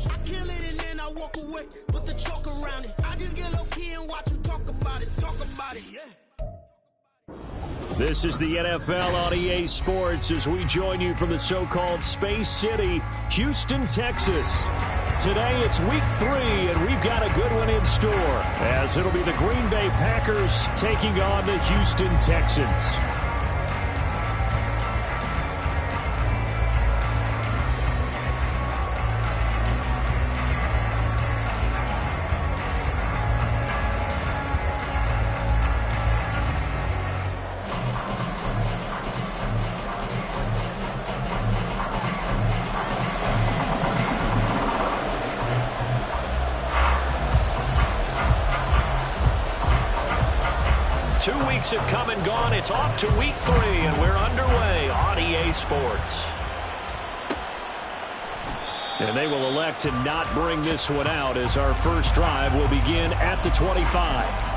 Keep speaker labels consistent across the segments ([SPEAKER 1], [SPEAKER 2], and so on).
[SPEAKER 1] I kill it and then I walk away, put the chalk around it. I just get low key and watch them talk about it, yeah.
[SPEAKER 2] This is the NFL on EA Sports as we join you from the so-called Space City, Houston, Texas. Today it's week 3, and we've got a good one in store, as it'll be the Green Bay Packers taking on the Houston Texans. 2 weeks have come and gone. It's off to week 3, and we're underway on EA Sports. And they will elect to not bring this one out as our first drive will begin at the 25.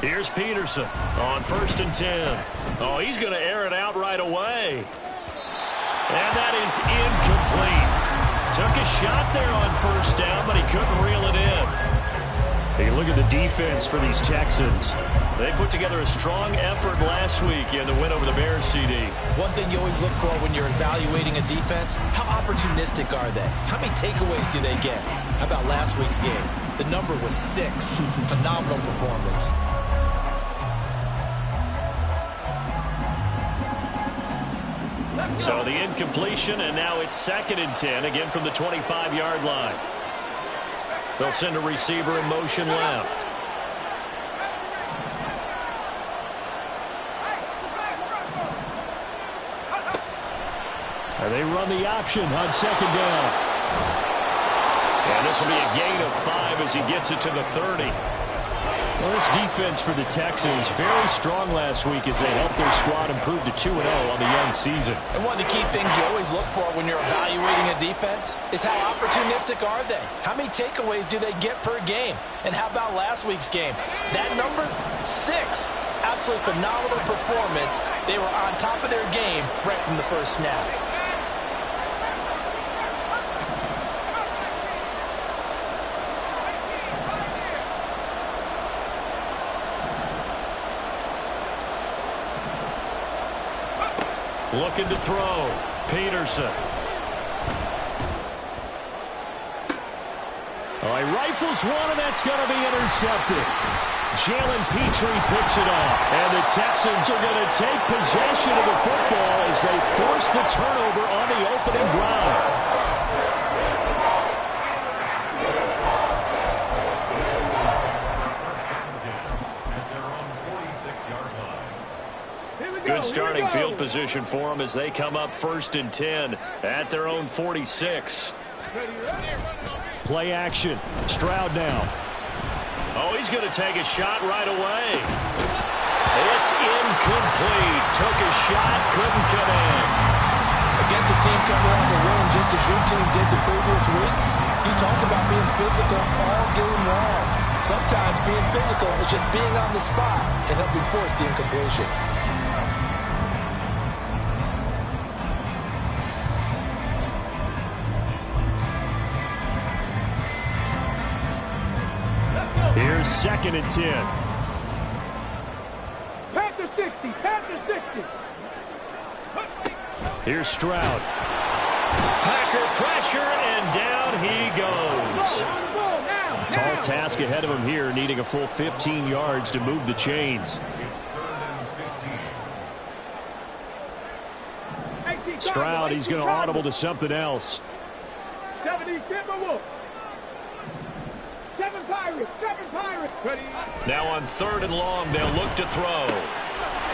[SPEAKER 2] Here's Peterson on 1st and 10. Oh, he's going to air it out right away. And that is incomplete. Took a shot there on 1st down, but he couldn't reel it in. Hey, look at the defense for these Texans. They put together a strong effort last week in the win over the Bears, CD.
[SPEAKER 3] One thing you always look for when you're evaluating a defense, how opportunistic are they? How many takeaways do they get? How about last week's game? The number was 6. Phenomenal performance.
[SPEAKER 2] So the incompletion, and now it's 2nd and 10, again from the 25-yard line. They'll send a receiver in motion left. And they run the option on 2nd down. And this will be a gain of 5 as he gets it to the 30. Well, this defense for the Texans, very strong last week as they helped their squad improve to 2-0 on the young season.
[SPEAKER 3] And one of the key things you always look for when you're evaluating a defense is how opportunistic are they? How many takeaways do they get per game? And how about last week's game? That number, 6. Absolutely phenomenal performance. They were on top of their game right from the first snap.
[SPEAKER 2] Looking to throw. Peterson. Oh, he rifles one, and that's going to be intercepted. Jalen Petrie picks it off. And the Texans are going to take possession of the football as they force the turnover on the opening drive. Good starting field position for them as they come up 1st and 10 at their own 46. Play action. Stroud now. Oh, he's going to take a shot right away. It's incomplete. Took a shot, couldn't come in.
[SPEAKER 3] Against a team coming off a win just as your team did the previous week, you talk about being physical all game long. Sometimes being physical is just being on the spot and helping force the incompletion.
[SPEAKER 2] Here's 2nd and 10.
[SPEAKER 4] Panther 60, Panther 60.
[SPEAKER 2] Here's Stroud. Packer pressure, and down he goes. Tall task ahead of him here, needing a full 15 yards to move the chains. Stroud, he's going to audible to something else.
[SPEAKER 4] 70 Timberwolves. 7 Pirates. 7 Pirates.
[SPEAKER 2] Now on 3rd and long, they'll look to throw.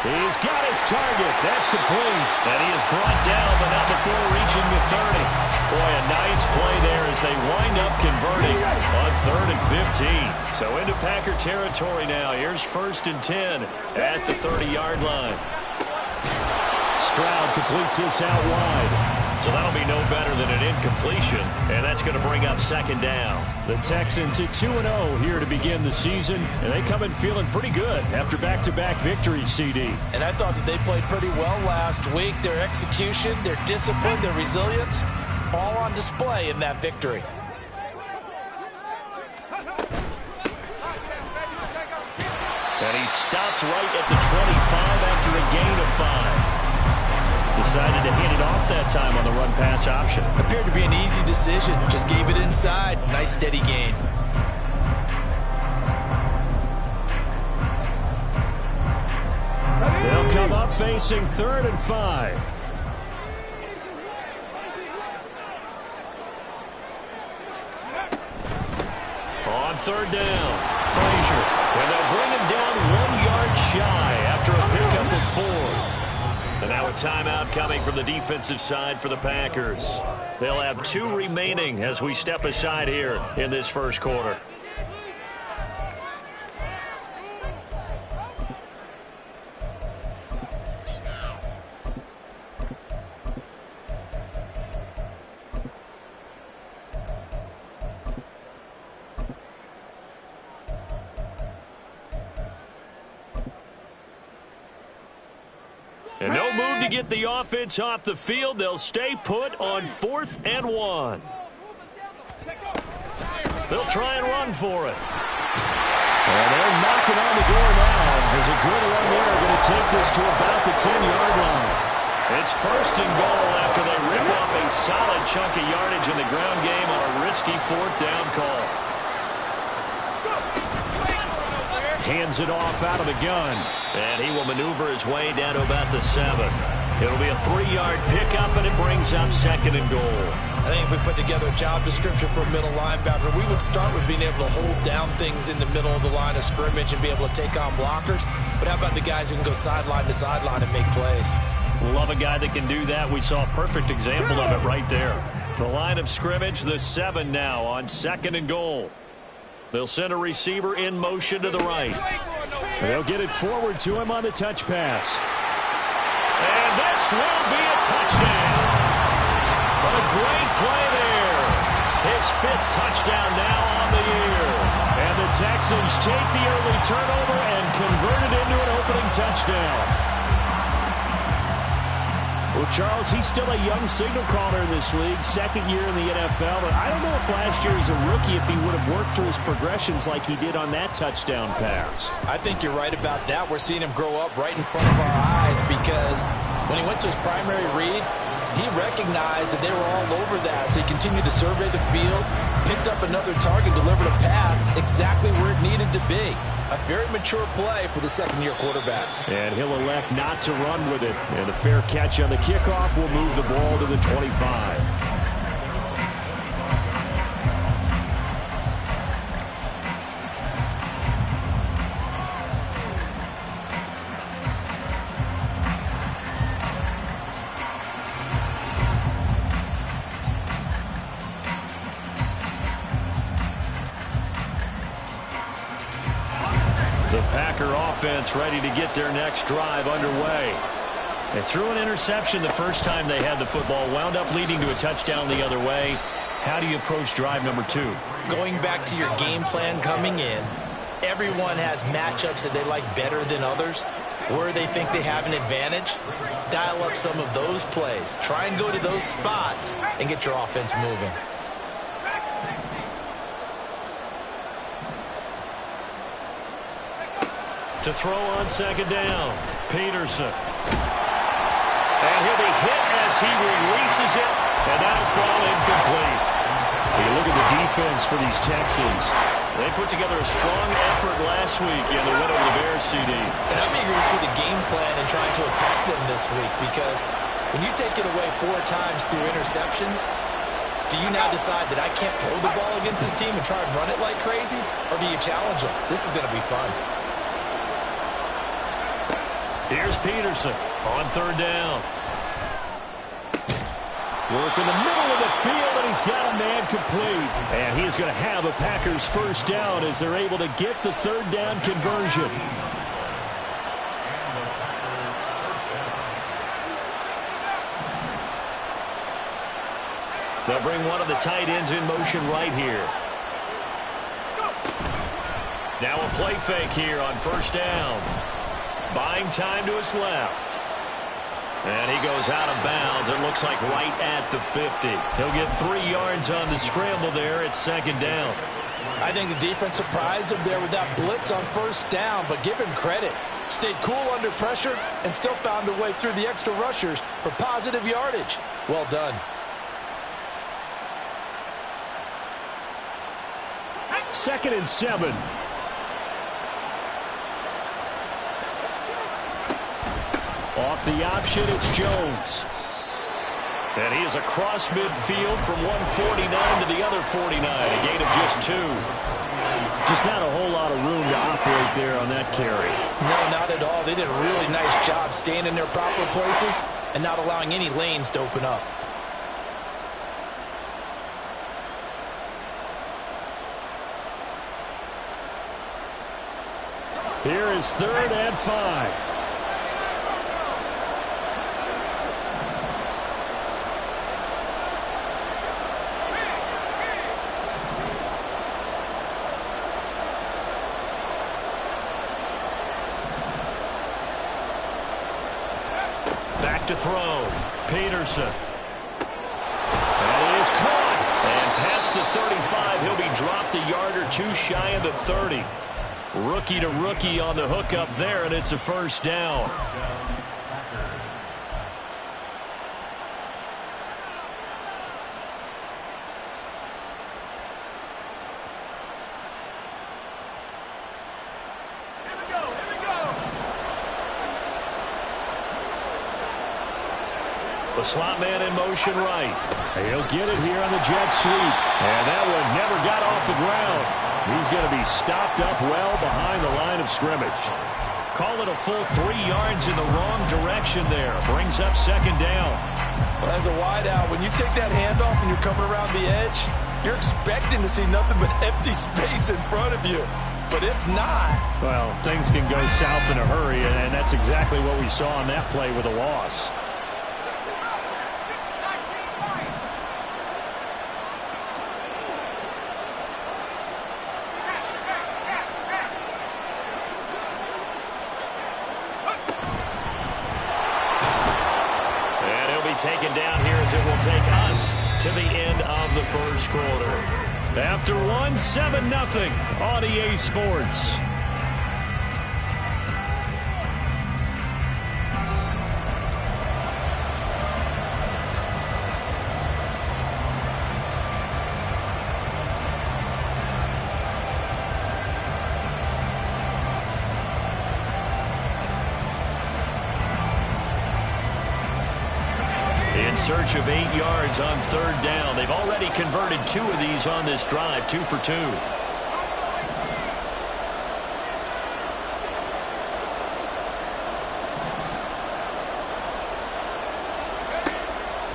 [SPEAKER 2] He's got his target. That's complete. And he is brought down, but not before reaching the 30. Boy, a nice play there as they wind up converting on 3rd and 15. So into Packer territory now. Here's 1st and 10 at the 30-yard line. Stroud completes this out wide. So that'll be no better than an incompletion, and that's going to bring up 2nd down. The Texans at 2-0 here to begin the season, and they come in feeling pretty good after back-to-back victories, CD.
[SPEAKER 3] And I thought that they played pretty well last week. Their execution, their discipline, their resilience, all on display in that victory.
[SPEAKER 2] And he stopped right at the 25 after a gain of 5. Decided to hand it off that time on the run-pass option.
[SPEAKER 3] Appeared to be an easy decision. Just gave it inside. Nice steady gain.
[SPEAKER 2] They'll come up facing 3rd and 5. On 3rd down, Frazier. And they'll bring him down 1 yard shy after a pickup of 4. And now a timeout coming from the defensive side for the Packers. They'll have 2 remaining as we step aside here in this first quarter. And no move to get the offense off the field. They'll stay put on 4th and 1. They'll try and run for it. And they're knocking on the door now. There's a good run there. Going to take this to about the 10-yard line. It's 1st and goal after they rip off a solid chunk of yardage in the ground game on a risky 4th down call. Hands it off out of the gun. And he will maneuver his way down to about the 7. It'll be a 3-yard pickup, and it brings up 2nd and goal.
[SPEAKER 3] I think if we put together a job description for a middle linebacker, we would start with being able to hold down things in the middle of the line of scrimmage and be able to take on blockers. But how about the guys who can go sideline to sideline and make plays?
[SPEAKER 2] Love a guy that can do that. We saw a perfect example of it right there. The line of scrimmage, the 7 now on 2nd and goal. They'll send a receiver in motion to the right. And they'll get it forward to him on the touch pass. And this will be a touchdown. A great play there. His 5th touchdown now on the year. And the Texans take the early turnover and convert it into an opening touchdown. Well, Charles, he's still a young signal caller in this league, 2nd year in the NFL. But I don't know if last year as a rookie, if he would have worked through his progressions like he did on that touchdown pass.
[SPEAKER 3] I think you're right about that. We're seeing him grow up right in front of our eyes because when he went to his primary read, he recognized that they were all over that. So he continued to survey the field, picked up another target, delivered a pass exactly where it needed to be. A very mature play for the 2nd-year quarterback.
[SPEAKER 2] And he'll elect not to run with it. And a fair catch on the kickoff will move the ball to the 25. The Packer offense ready to get their next drive underway. They threw an interception the first time they had the football, wound up leading to a touchdown the other way. How do you approach drive number 2?
[SPEAKER 3] Going back to your game plan coming in, everyone has matchups that they like better than others. Where they think they have an advantage, dial up some of those plays. Try and go to those spots and get your offense moving.
[SPEAKER 2] To throw on 2nd down, Peterson. And he'll be hit as he releases it, and that'll fall incomplete. You look at the defense for these Texans. They put together a strong effort last week in the win over the Bears, CD.
[SPEAKER 3] And I'm eager to see the game plan and trying to attack them this week because When you take it away 4 times through interceptions, do you now decide that I can't throw the ball against this team and try and run it like crazy? Or do you challenge them? This is going to be fun.
[SPEAKER 2] Here's Peterson on 3rd down. Work in the middle of the field, and he's got a man complete. And he's going to have a Packers first down as they're able to get the 3rd down conversion. They'll bring one of the tight ends in motion right here. Now a play fake here on 1st down. Buying time to his left. And he goes out of bounds. It looks like right at the 50. He'll get 3 yards on the scramble there at 2nd down.
[SPEAKER 3] I think the defense surprised him there with that blitz on 1st down, but give him credit. Stayed cool under pressure and still found a way through the extra rushers for positive yardage. Well done.
[SPEAKER 2] 2nd and 7. Off the option, it's Jones. And he is across midfield from 149 to the other 49, a gain of just 2. Just not a whole lot of room to operate there on that carry.
[SPEAKER 3] No, not at all. They did a really nice job staying in their proper places and not allowing any lanes to open up.
[SPEAKER 2] Here is 3rd and 5. Back to throw. Peterson. And it is caught. And past the 35, he'll be dropped a yard or 2 shy of the 30. Rookie to rookie on the hook up there, and it's a 1st down. The slot man in motion right. He'll get it here on the jet sweep. And that one never got off the ground. He's going to be stopped up well behind the line of scrimmage. Call it a full 3 yards in the wrong direction there. Brings up 2nd down.
[SPEAKER 3] Well, as a wideout, when you take that handoff and you're coming around the edge, you're expecting to see nothing but empty space in front of you. But if not...
[SPEAKER 2] Well, things can go south in a hurry, and that's exactly what we saw on that play with a loss. Taken down here as it will take us to the end of the 1st quarter. After 1, 7-0 on EA Sports. In search of 8 yards on 3rd down. They've already converted 2 of these on this drive, 2 for 2.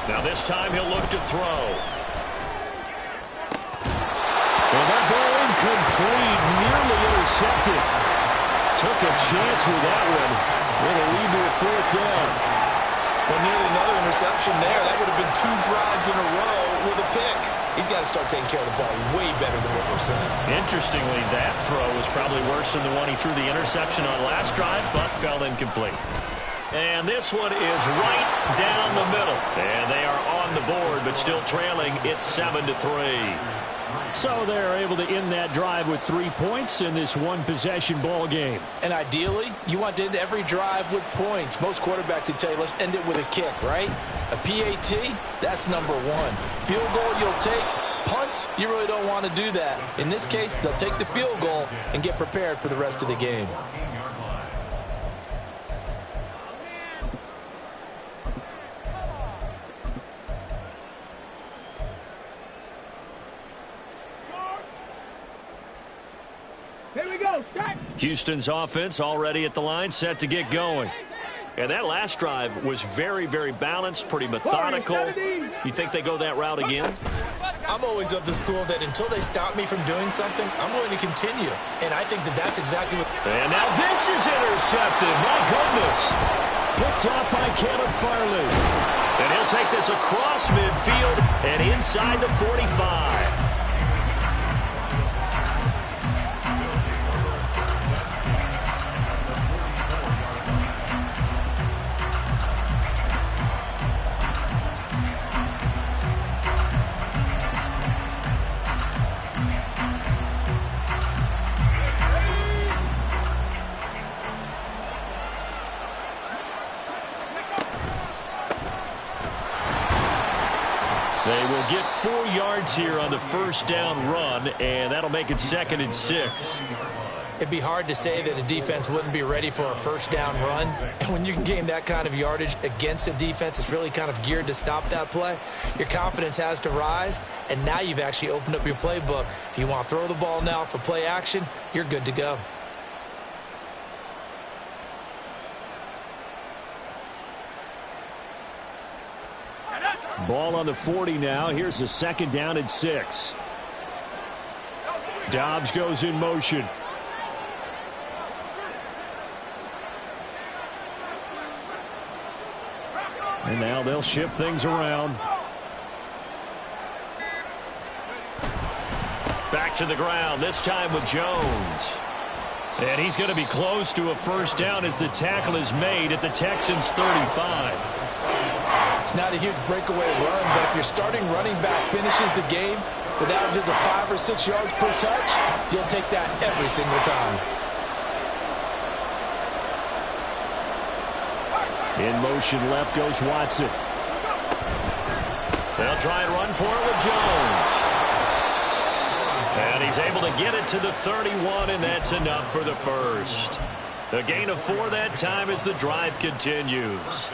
[SPEAKER 2] Now this time he'll look to throw. Well, that ball incomplete, nearly intercepted. Took a chance with that one. With a lead to a 4th down.
[SPEAKER 3] Well, nearly another interception there. That would have been 2 drives in a row with a pick. He's got to start taking care of the ball way better than what we're seeing.
[SPEAKER 2] Interestingly, that throw was probably worse than the one he threw the interception on last drive, but fell incomplete. And this one is right down the middle. And they are on the board, but still trailing. It's 7-3. So they're able to end that drive with 3 points in this 1-possession ball game.
[SPEAKER 3] And ideally, you want to end every drive with points. Most quarterbacks would tell you, let's end it with a kick, right? A PAT, that's number 1. Field goal, you'll take. Punts, you really don't want to do that. In this case, they'll take the field goal and get prepared for the rest of the game.
[SPEAKER 4] go. Check.
[SPEAKER 2] Houston's offense already at the line, set to get going. And that last drive was very, very balanced, pretty methodical. You think they go that route again?
[SPEAKER 3] I'm always of the school that until they stop me from doing something, I'm going to continue. And I think that that's exactly what...
[SPEAKER 2] And now this is intercepted. My goodness. Picked off by Caleb Farley. And he'll take this across midfield and inside the 45. They will get 4 yards here on the first down run, and that'll make it 2nd and 6.
[SPEAKER 3] It'd be hard to say that a defense wouldn't be ready for a first down run. And when you can gain that kind of yardage against a defense that's really kind of geared to stop that play, your confidence has to rise, and now you've actually opened up your playbook. If you want to throw the ball now for play action, you're good to go.
[SPEAKER 2] Ball on the 40 now. Here's a 2nd down and 6. Dobbs goes in motion. And now they'll shift things around. Back to the ground, this time with Jones. And he's going to be close to a first down as the tackle is made at the Texans' 35.
[SPEAKER 3] It's not a huge breakaway run, but if your starting running back finishes the game with averages of 5 or 6 yards per touch, you'll take that every single time.
[SPEAKER 2] In motion left goes Watson. They'll try and run for it with Jones. And he's able to get it to the 31, and that's enough for the first. The gain of 4 that time as the drive continues.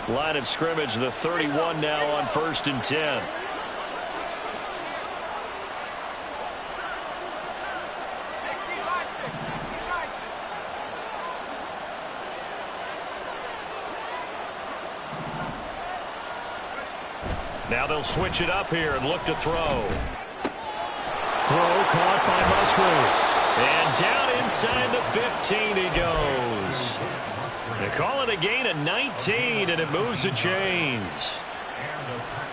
[SPEAKER 2] Line of scrimmage, the 31 now on 1st and 10. Now they'll switch it up here and look to throw. Throw caught by Musgrave. And down inside the 15 he goes. They call it a gain of 19, and it moves the chains.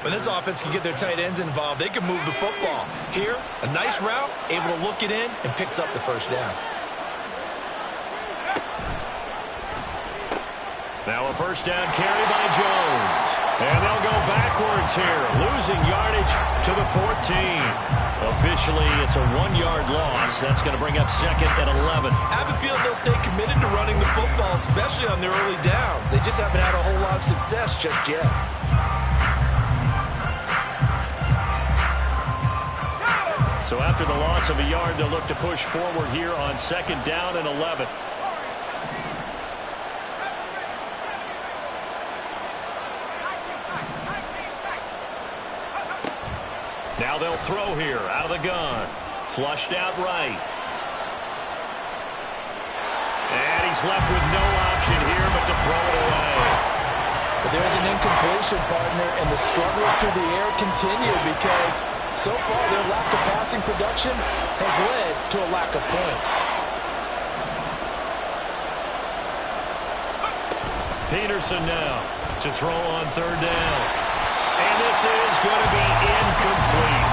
[SPEAKER 3] When this offense can get their tight ends involved, they can move the football. Here, a nice route, able to look it in, and picks up the first down.
[SPEAKER 2] Now a first down carry by Jones. And they'll go backwards here, losing yardage to the 14. Officially, it's a 1-yard loss. That's going to bring up 2nd and 11.
[SPEAKER 3] I have a feeling they'll stay committed to running the football, especially on their early downs. They just haven't had a whole lot of success just yet.
[SPEAKER 2] So after the loss of a yard, they'll look to push forward here on 2nd down and 11. Now they'll throw here out of the gun. Flushed out right. And he's left with no option here but to throw it away.
[SPEAKER 3] But there's an incompletion, partner, and the struggles through the air continue because so far their lack of passing production has led to a lack of points.
[SPEAKER 2] Peterson now to throw on 3rd down. And this is going to be incomplete.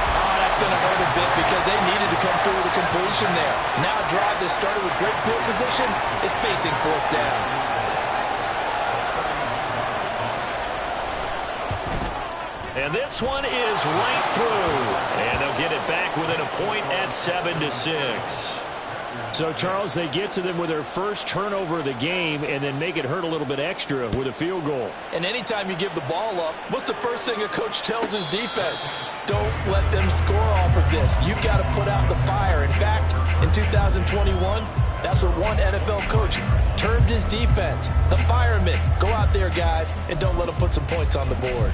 [SPEAKER 3] Oh, that's going to hurt a bit because they needed to come through with a completion there. Now a drive that started with great field position is facing 4th down.
[SPEAKER 2] And this one is right through. And they'll get it back within a point at 7-6. So, Charles, they get to them with their first turnover of the game and then make it hurt a little bit extra with a field goal.
[SPEAKER 3] And anytime you give the ball up, what's the first thing a coach tells his defense? Don't let them score off of this. You've got to put out the fire. In fact, in 2021, that's what one NFL coach termed his defense. The firemen. Go out there, guys, and don't let them put some points on the board.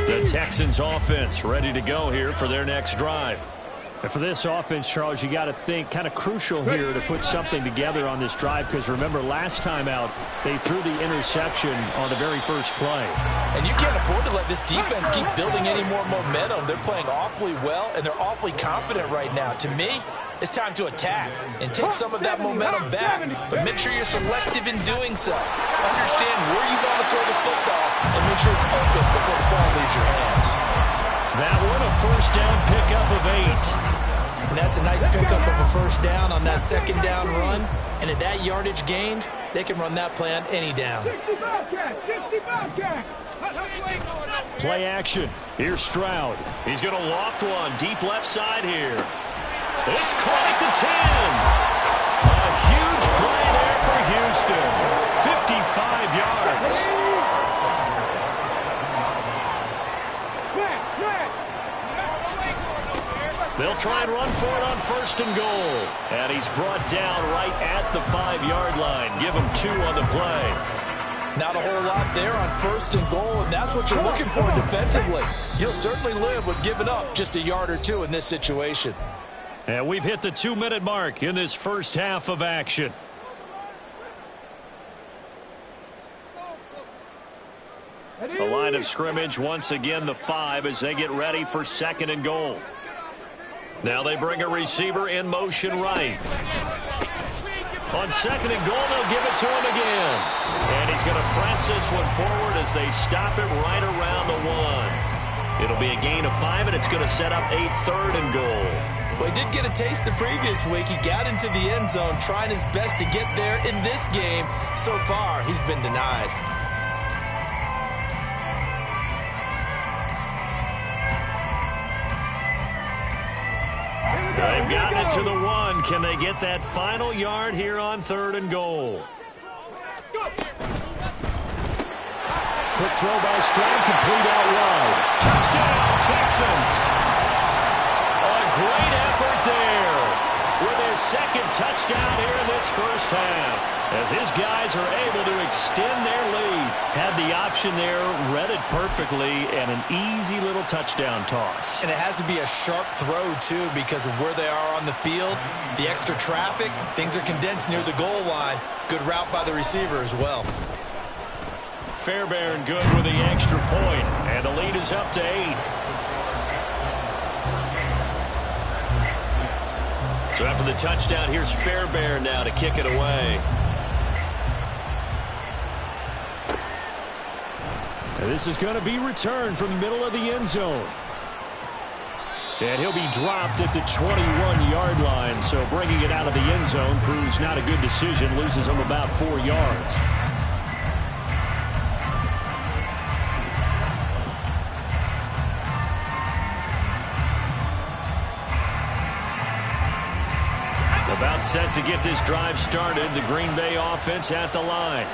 [SPEAKER 2] The Texans offense ready to go here for their next drive.
[SPEAKER 5] And for this offense, Charles, you got to think kind of crucial here to put something together on this drive, because remember last time out they threw the interception on the very first play.
[SPEAKER 3] And you can't afford to let this defense keep building any more momentum. They're playing awfully well, and they're awfully confident right now. To me, it's time to attack and take some of that momentum back, but make sure you're selective in doing so. Understand where you want to throw the football and make sure it's open before the ball leaves your hands.
[SPEAKER 2] That one a first down pickup of 8.
[SPEAKER 3] And that's a nice pickup of a first down on that second down run. And at that yardage gained, they can run that play on any down.
[SPEAKER 4] 65 catch.
[SPEAKER 2] Play action. Here's Stroud. He's going to loft one deep left side here. It's caught at the 10. A huge play there for Houston. 55 yards. They'll try and run for it on first and goal. And he's brought down right at the 5-yard line. Give him 2 on the play.
[SPEAKER 3] Not a whole lot there on first and goal, and that's what you're looking for defensively. You'll certainly live with giving up just a yard or 2 in this situation.
[SPEAKER 2] And we've hit the 2-minute mark in this first half of action. The line of scrimmage once again the 5 as they get ready for second and goal. Now they bring a receiver in motion right. On second and goal, they'll give it to him again. And he's going to press this one forward as they stop it right around the 1. It'll be a gain of 5, and it's going to set up a third and goal.
[SPEAKER 3] Well, he did get a taste the previous week. He got into the end zone, trying his best to get there in this game. So far, he's been denied.
[SPEAKER 2] They've gotten it to the 1. Can they get that final yard here on third and goal?
[SPEAKER 5] Quick throw by Stroud, complete out wide.
[SPEAKER 2] Touchdown, Texans. A great effort there with his second touchdown here in this first half, as his guys are able to extend their lead.
[SPEAKER 5] Had the option there, read it perfectly, and an easy little touchdown toss.
[SPEAKER 3] And it has to be a sharp throw, too, because of where they are on the field, the extra traffic, things are condensed near the goal line. Good route by the receiver as well.
[SPEAKER 2] Fairbairn good with the extra point, and the lead is up to 8. So after the touchdown, here's Fairbairn now to kick it away.
[SPEAKER 5] And this is going to be returned from the middle of the end zone. And he'll be dropped at the 21-yard line, so bringing it out of the end zone proves not a good decision, loses him about 4 yards.
[SPEAKER 2] About set to get this drive started, the Green Bay offense at the line.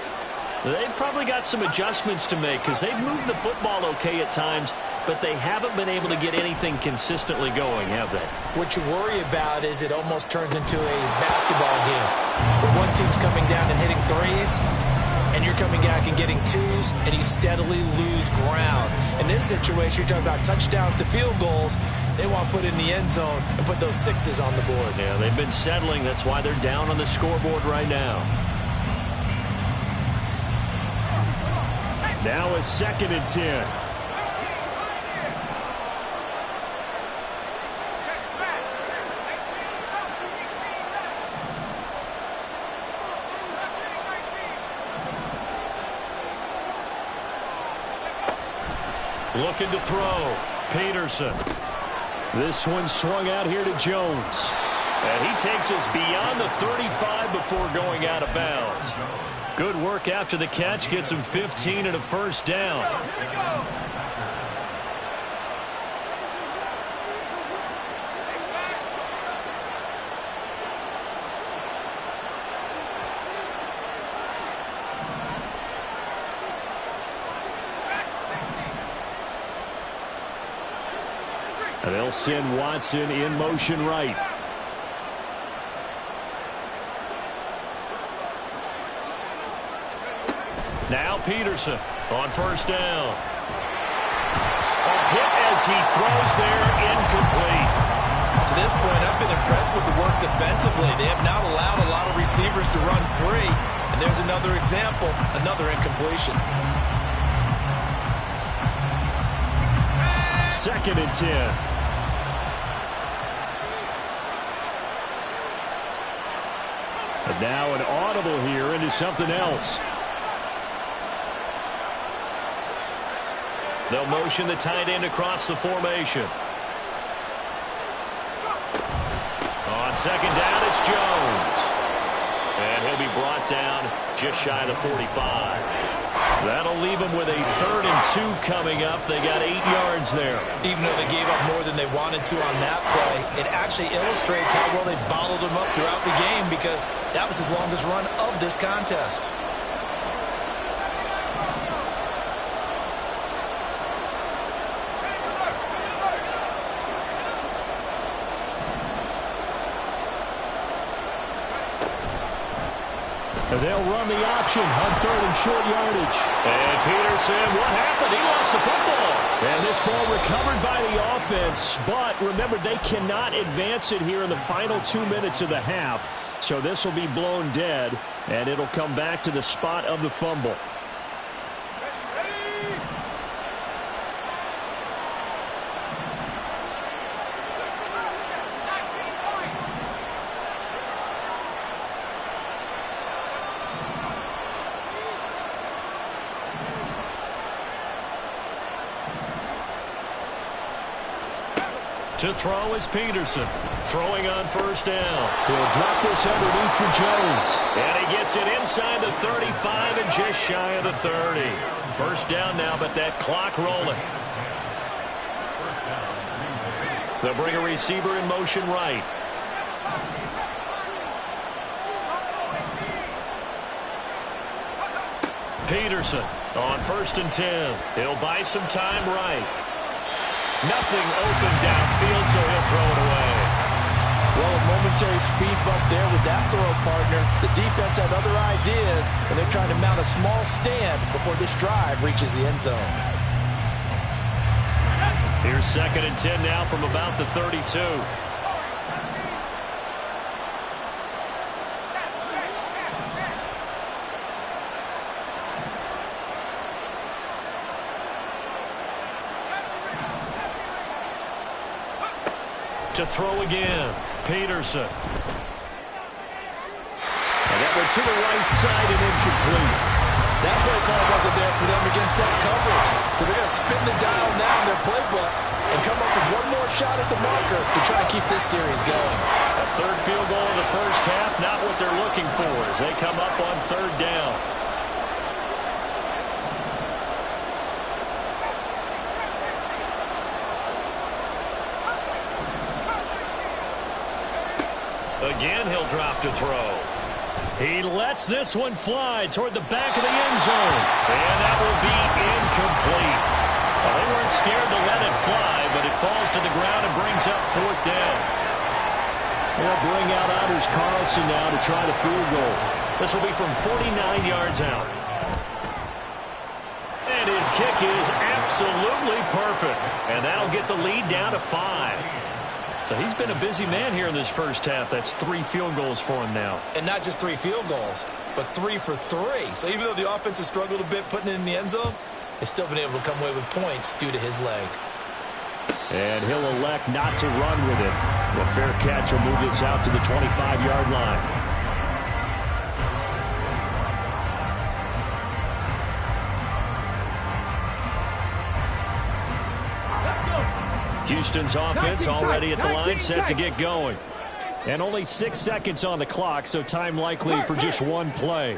[SPEAKER 2] They've probably got some adjustments to make because they've moved the football okay at times, but they haven't been able to get anything consistently going, have they?
[SPEAKER 3] What you worry about is it almost turns into a basketball game. Where one team's coming down and hitting threes, and you're coming back and getting twos, and you steadily lose ground. In this situation, you're talking about touchdowns to field goals. They want to put in the end zone and put those 6s on the board.
[SPEAKER 2] Yeah, they've been settling. That's why they're down on the scoreboard right now.
[SPEAKER 5] Now a second and 10.
[SPEAKER 2] Looking to throw. Peterson.
[SPEAKER 5] This one swung out here to Jones.
[SPEAKER 2] And he takes us beyond the 35 before going out of bounds. Good work after the catch. Gets him 15 and a first down.
[SPEAKER 5] And they'll send Watson in motion right.
[SPEAKER 2] Now Peterson on first down. he throws there, incomplete.
[SPEAKER 3] To this point, I've been impressed with the work defensively. They have not allowed a lot of receivers to run free. And there's another example, another incompletion.
[SPEAKER 5] 2nd and 10. And now an audible here into something else.
[SPEAKER 2] They'll motion the tight end across the formation. On 2nd down, it's Jones. And he'll be brought down just shy of the 45. That'll leave them with a 3rd and 2 coming up. They got 8 yards there.
[SPEAKER 3] Even though they gave up more than they wanted to on that play, it actually illustrates how well they bottled them up throughout the game, because that was his longest run of this contest.
[SPEAKER 5] And they'll run the option on 3rd and short yardage.
[SPEAKER 2] And Peterson, what happened? He lost the football.
[SPEAKER 5] And this ball recovered by the offense. But remember, they cannot advance it here in the final 2 minutes of the half. So this will be blown dead, and it'll come back to the spot of the fumble.
[SPEAKER 2] To throw is Peterson. Throwing on 1st down.
[SPEAKER 5] He'll drop this underneath for Jones.
[SPEAKER 2] And he gets it inside the 35 and just shy of the 30. 1st down now, but that clock rolling. They'll bring a receiver in motion right. Peterson on 1st and 10. He'll buy some time right. Nothing open downfield, so he'll throw it away.
[SPEAKER 3] Well, a momentary speed bump there with that throw, partner. The defense had other ideas, and they're trying to mount a small stand before this drive reaches the end zone.
[SPEAKER 2] Here's 2nd and 10 now from about the 32. To throw again, Peterson.
[SPEAKER 5] And that went to the right side and incomplete.
[SPEAKER 3] That play call wasn't there for them against that coverage. So they're going to spin the dial now in their playbook and come up with one more shot at the marker to try and keep this series going.
[SPEAKER 2] A 3rd field goal in the 1st half, not what they're looking for as they come up on 3rd down. Again, he'll drop to throw. He lets this one fly toward the back of the end zone. And that will be incomplete. Well, they weren't scared to let it fly, but it falls to the ground and brings up 4th down.
[SPEAKER 5] They'll bring out Anders Carlson now to try the field goal.
[SPEAKER 2] This will be from 49 yards out. And his kick is absolutely perfect. And that'll get the lead down to 5. So he's been a busy man here in this 1st half. That's 3 field goals for him now.
[SPEAKER 3] And not just 3 field goals, but 3 for 3. So even though the offense has struggled a bit putting it in the end zone, they've still been able to come away with points due to his leg.
[SPEAKER 5] And he'll elect not to run with it. The fair catch will move this out to the 25-yard line.
[SPEAKER 2] Houston's offense already at the line, set to get going.
[SPEAKER 5] And only 6 seconds on the clock, so time likely for just one play.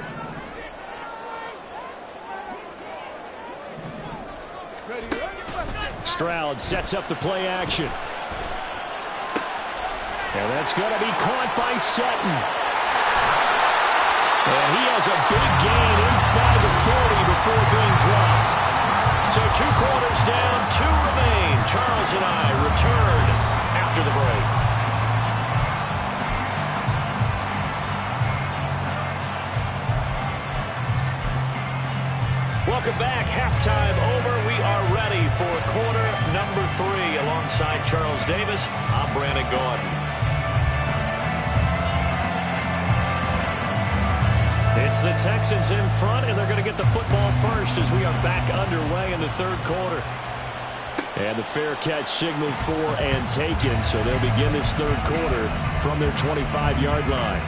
[SPEAKER 5] Stroud sets up the play action. And that's going to be caught by Sutton. And he has a big gain inside the 40 before being dropped.
[SPEAKER 2] So 2 quarters down, 2 remain. Charles and I return after the break. Welcome back. Halftime over. We are ready for quarter number 3. Alongside Charles Davis, I'm Brandon Gaudin. It's the Texans in front, and they're going to get the football first as we are back underway in the third quarter. And the fair catch signaled for and taken, so they'll begin this third quarter from their 25-yard line.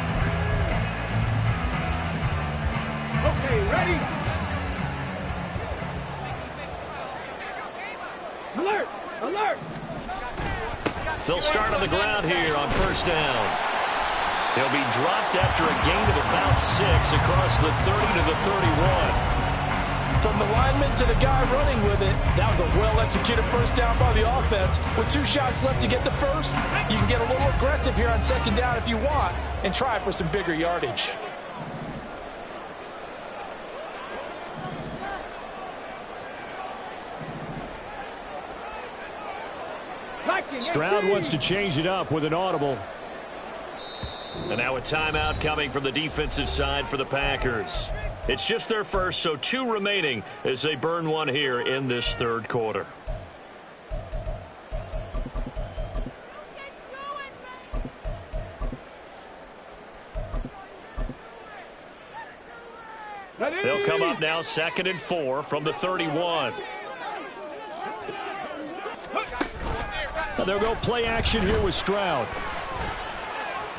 [SPEAKER 4] Okay, ready? Alert! Alert!
[SPEAKER 2] They'll start on the ground here on first down. They'll be dropped after a gain of about 6 across the 30 to the 31.
[SPEAKER 3] From the lineman to the guy running with it, that was a well-executed first down by the offense. With 2 shots left to get the first, you can get a little aggressive here on second down if you want and try for some bigger yardage.
[SPEAKER 5] Stroud wants to change it up with an audible.
[SPEAKER 2] And now a timeout coming from the defensive side for the Packers. It's just their first, so 2 remaining as they burn one here in this third quarter. They'll come up now 2nd and 4 from the 31.
[SPEAKER 5] So they'll go play action here with Stroud.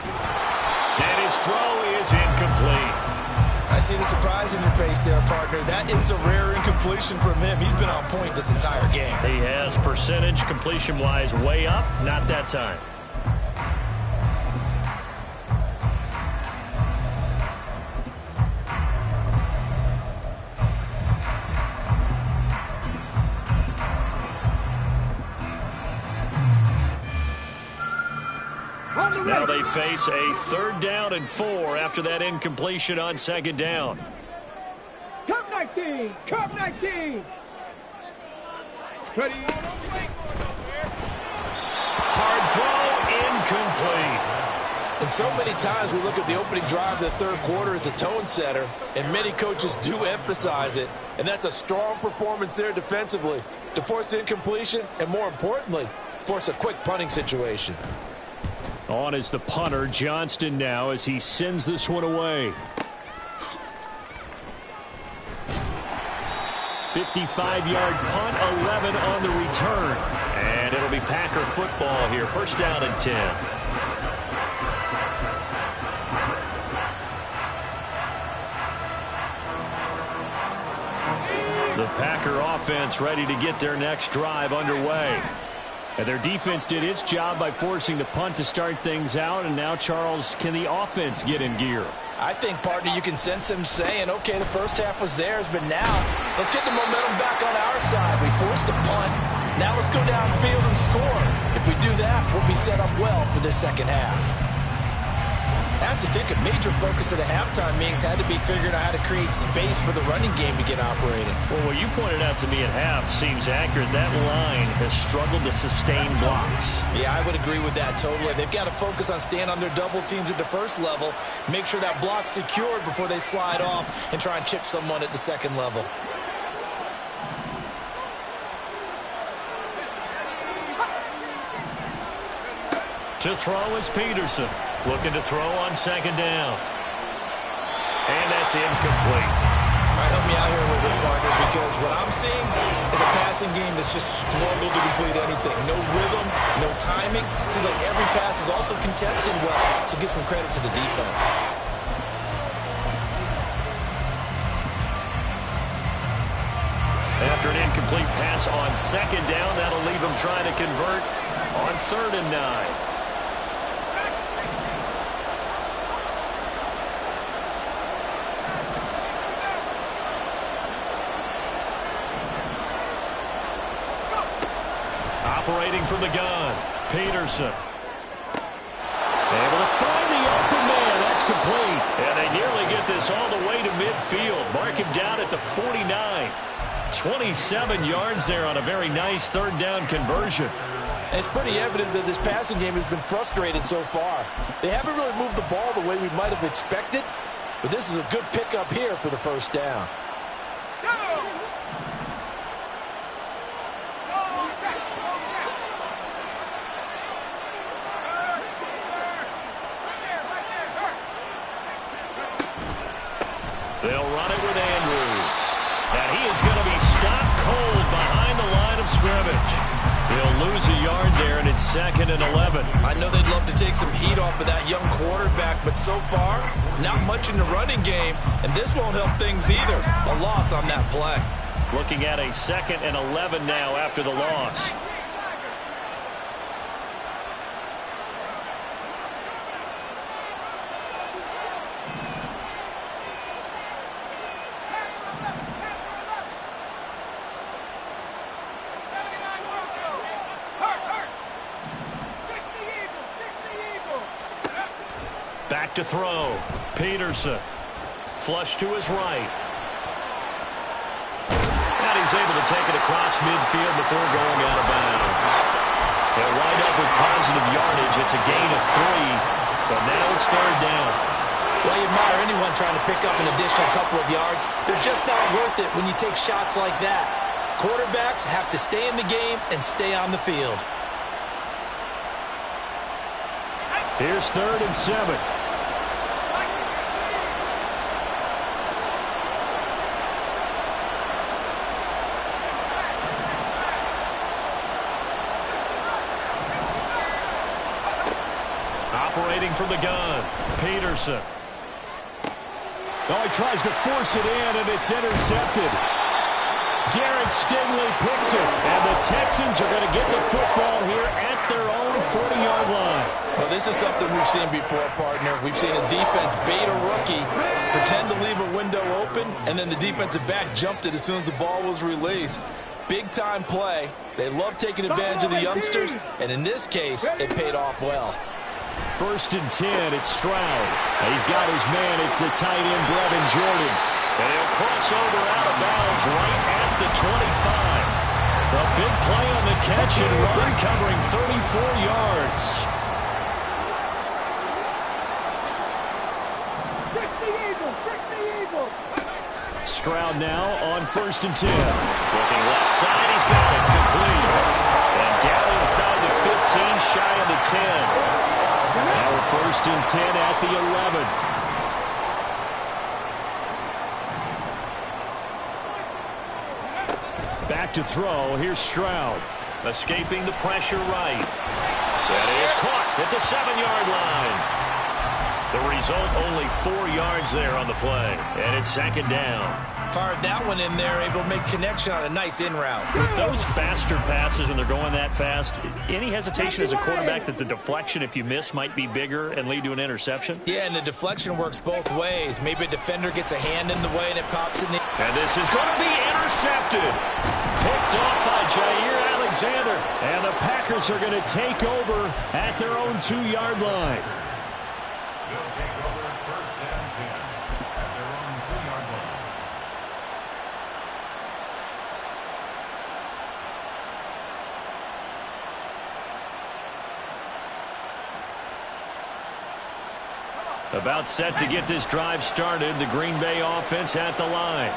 [SPEAKER 2] And his throw is incomplete.
[SPEAKER 3] I see the surprise in your face there, partner. That is a rare incompletion from him. He's been on point this entire game.
[SPEAKER 2] He has percentage completion-wise way up. Not that time. Now they face a 3rd down and 4 after that incompletion on 2nd down.
[SPEAKER 4] Cup 19! Cup 19! Ready?
[SPEAKER 2] Hard throw, incomplete.
[SPEAKER 3] And so many times we look at the opening drive of the third quarter as a tone setter, and many coaches do emphasize it. And that's a strong performance there defensively to force incompletion and, more importantly, force a quick punting situation.
[SPEAKER 5] On is the punter, Johnston, now as he sends this one away. 55-yard punt, 11 on the return. And it'll be Packer football here. First down and 10. The Packer offense ready to get their next drive underway. And their defense did its job by forcing the punt to start things out. And now, Charles, can the offense get in gear?
[SPEAKER 3] I think, partner, you can sense him saying, okay, the first half was theirs, but now let's get the momentum back on our side. We forced a punt. Now let's go downfield and score. If we do that, we'll be set up well for this second half. I have to think a major focus of the halftime meetings had to be figuring out how to create space for the running game to get operating.
[SPEAKER 2] Well, what you pointed out to me at half seems accurate. That line has struggled to sustain blocks.
[SPEAKER 3] Yeah, I would agree with that totally. They've got to focus on staying on their double teams at the first level, make sure that block's secured before they slide off and try and chip someone at the second level.
[SPEAKER 2] To throw is Peterson. Looking to throw on 2nd down. And that's incomplete.
[SPEAKER 3] All right, help me out here a little bit, partner, because what I'm seeing is a passing game that's just struggled to complete anything. No rhythm, no timing. Seems like every pass is also contested well, so give some credit to the defense.
[SPEAKER 2] After an incomplete pass on 2nd down, that'll leave him trying to convert on 3rd and 9. Operating from the gun, Peterson. Able to find the open man. That's complete. And they nearly get this all the way to midfield. Mark him down at the 49. 27 yards there on a very nice 3rd down conversion.
[SPEAKER 3] And it's pretty evident that this passing game has been frustrated so far. They haven't really moved the ball the way we might have expected, but this is a good pickup here for the first down.
[SPEAKER 2] They'll run it with Andrews. And he is going to be stopped cold behind the line of scrimmage. He'll lose a yard there, and it's 2nd and 11.
[SPEAKER 3] I know they'd love to take some heat off of that young quarterback, but so far, not much in the running game, and this won't help things either. A loss on that play.
[SPEAKER 2] Looking at a 2nd and 11 now after the loss. Back to throw. Peterson. Flush to his right. And he's able to take it across midfield before going out of bounds. They'll wind up with positive yardage. It's a gain of 3, but now it's 3rd down.
[SPEAKER 3] Well, you admire anyone trying to pick up an additional couple of yards. They're just not worth it when you take shots like that. Quarterbacks have to stay in the game and stay on the field.
[SPEAKER 5] Here's 3rd and 7.
[SPEAKER 2] Operating from the gun, Peterson.
[SPEAKER 5] Oh, he tries to force it in, and it's intercepted. Derek Stingley picks it, and the Texans are going to get the football here at their own 40-yard line.
[SPEAKER 3] Well, this is something we've seen before, partner. We've seen a defense bait a rookie, pretend to leave a window open, and then the defensive back jumped it as soon as the ball was released. Big-time play. They love taking advantage of the youngsters, and in this case, it paid off well.
[SPEAKER 5] 1st and 10, it's Stroud. He's got his man. It's the tight end, Brevin Jordan.
[SPEAKER 2] And he'll cross over out of bounds right at the 25. The big play on the catch and run, covering 34 yards.
[SPEAKER 5] Stroud now on 1st and 10.
[SPEAKER 2] Looking left side, he's got it complete. And down inside the 15, shy of the 10.
[SPEAKER 5] Now 1st and 10 at the 11. Back to throw. Here's Stroud.
[SPEAKER 2] Escaping the pressure right. That is caught at the 7-yard line. The result, only 4 yards there on the play. And it's 2nd down.
[SPEAKER 3] Fired that one in there, able to make connection on a nice in route.
[SPEAKER 2] With those faster passes and they're going that fast, any hesitation as a quarterback that the deflection, if you miss, might be bigger and lead to an interception?
[SPEAKER 3] Yeah, and the deflection works both ways. Maybe a defender gets a hand in the way and it pops in the...
[SPEAKER 2] And this is going to be intercepted. Picked off by Jair Alexander.
[SPEAKER 5] And the Packers are going to take over at their own 2-yard line.
[SPEAKER 6] They'll take over 1st and 10 at their own 2-yard line.
[SPEAKER 2] About set to get this drive started. The Green Bay offense at the line.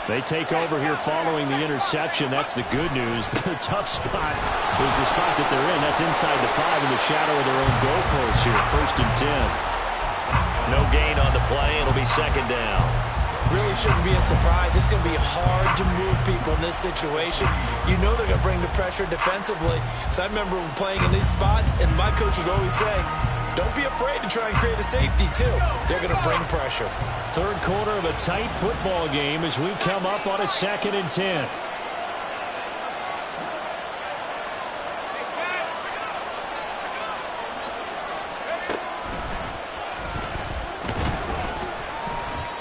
[SPEAKER 5] They take over here following the interception. That's the good news. The tough spot is the spot that they're in. That's inside the 5 in the shadow of their own goalpost here. 1st and 10.
[SPEAKER 2] No gain on the play. It'll be 2nd down.
[SPEAKER 3] Really shouldn't be a surprise. It's going to be hard to move people in this situation. You know they're going to bring the pressure defensively. So I remember playing in these spots, and my coach was always saying, don't be afraid to try and create a safety, too. They're going to bring pressure.
[SPEAKER 5] 3rd quarter of a tight football game as we come up on a 2nd and 10.